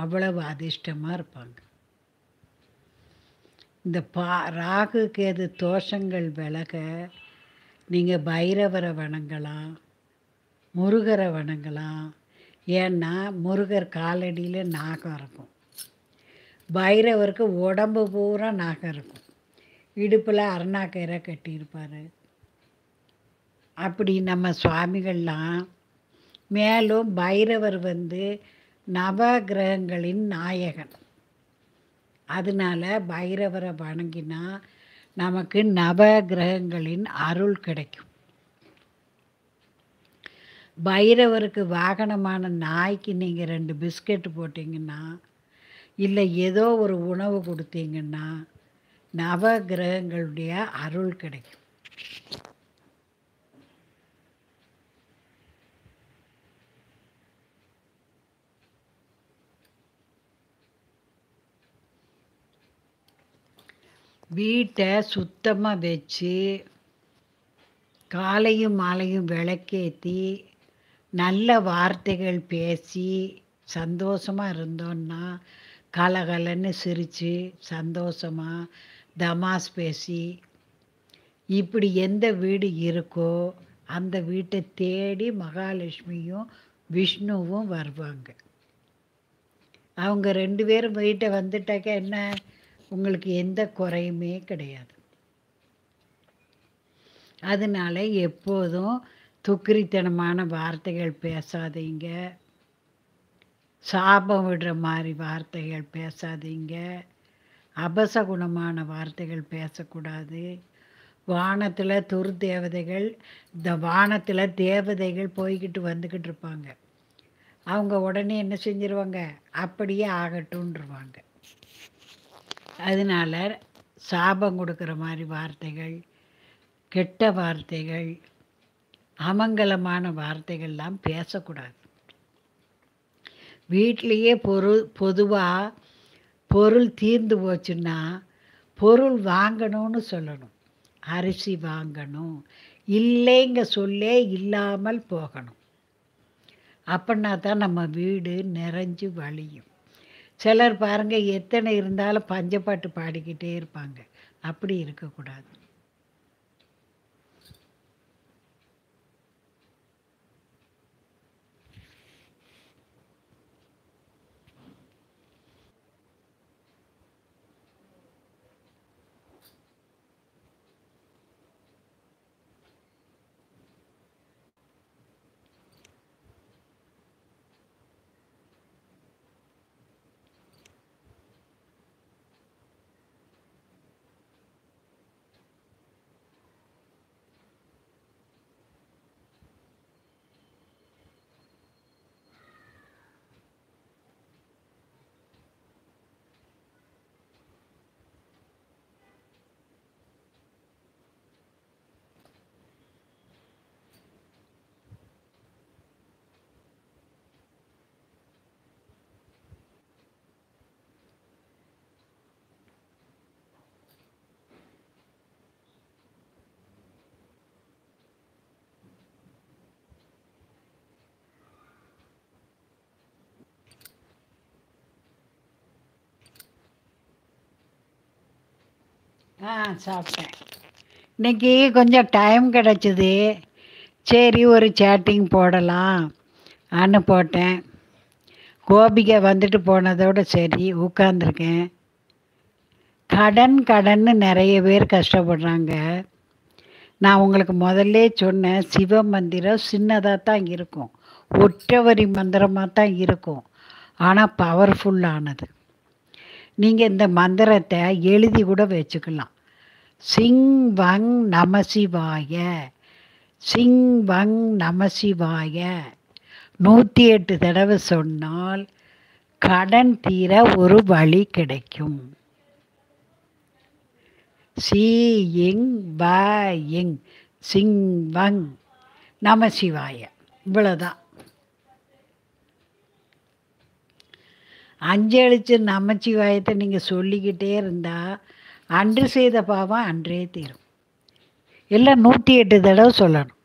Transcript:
அவ்வளவு அதிர்ஷ்டமாக இருப்பாங்க. இந்த ராகு கேது தோஷங்கள் விலக நீங்கள் பைரவரை வணங்கலாம், முருகரை வணங்கலாம். ஏன்னா முருகர் காலடியில் நாகம் இருக்கும், பைரவருக்கு உடம்பு பூரா நாகம் இருக்கும், இடுப்பில் அருணாக்கயிறை கட்டியிருப்பார். அப்படி நம்ம சுவாமிகள்லாம். மேலும் பைரவர் நவ கிரகங்களின் நாயகன். அதனால் பைரவரை வணங்கினா நமக்கு நவ கிரகங்களின் அருள் கிடைக்கும். பைரவருக்கு வாகனமான நாய்க்கு நீங்கள் 2 பிஸ்கெட்டு போட்டிங்கன்னா, இல்லை ஏதோ ஒரு உணவு கொடுத்தீங்கன்னா நவ கிரகங்களுடைய அருள் கிடைக்கும். வீட்டை சுத்தமாக வச்சு காலையும் மாலையும் விளக்கேற்றி நல்ல வார்த்தைகள் பேசி சந்தோஷமாக இருந்தோன்னா, கலகலன்னு சிரித்து சந்தோஷமாக தமாஸ் பேசி இப்படி எந்த வீடு இருக்கோ அந்த வீட்டை தேடி மகாலட்சுமியும் விஷ்ணுவும் வருவாங்க. அவங்க 2 பேரும் வீட்டை வந்துட்டாக்க என்ன, உங்களுக்கு எந்த குறையுமே கிடையாது. அதனால எப்போதும் துக்கிரித்தனமான வார்த்தைகள் பேசாதீங்க, சாபம் விடுற மாதிரி வார்த்தைகள் பேசாதீங்க, அபசகுணமான வார்த்தைகள் பேசக்கூடாது. வானத்தில் துர்தேவதைகள், இந்த வானத்தில் தேவதைகள் போய்கிட்டு வந்துக்கிட்டு இருப்பாங்க. அவங்க உடனே என்ன செஞ்சிருவாங்க, அப்படியே ஆகட்டும்ன்றவாங்க. அதனால் சாபம் கொடுக்குற மாதிரி வார்த்தைகள், கெட்ட வார்த்தைகள், அமங்கலமான வார்த்தைகள்லாம் பேசக்கூடாது. வீட்டிலையே பொதுவாக பொருள் தீர்ந்து போச்சுன்னா பொருள் வாங்கணும்னு சொல்லணும். அரிசி வாங்கணும், இல்லைங்க சொல்லே இல்லாமல் போகணும். அப்படின்னா தான் நம்ம வீடு நிறைஞ்சு வழியும். சிலர் பாருங்கள், எத்தனை இருந்தாலும் பஞ்சப்பாட்டு பாடிக்கிட்டே இருப்பாங்க. அப்படி இருக்கக்கூடாது. சாப்பிட்டேன். இன்றைக்கி கொஞ்சம் டைம் கிடச்சிது, சரி ஒரு சேட்டிங் போடலாம் அன்னு போட்டேன். கோபிகை வந்துட்டு போனதோடு சரி உட்காந்துருக்கேன். கடன்னு நிறைய பேர் கஷ்டப்படுறாங்க. நான் உங்களுக்கு முதல்ல சொன்னேன், சிவ மந்திரம் சின்னதாக தான் இருக்கும், ஒற்றை மந்திரமாக தான் இருக்கும், ஆனால் பவர்ஃபுல்லானது. நீங்கள் இந்த மந்திரத்தை எழுதி கூட வச்சுக்கலாம். சிங் வங் நமசிவாய, சிங் வங் நமசிவாய 108 தடவை சொன்னால் கடன் தீர ஒரு வழி கிடைக்கும். சி இங் ப இங் சிங் வங் நமசிவாய, இவ்வளோதான். 5 எழுத்து நமச்சிவாயத்தை நீங்கள் சொல்லிக்கிட்டே இருந்தால் அன்று செய்த பாவம் அன்றே தீரும். எல்லாம் 108 தடவை சொல்லணும்.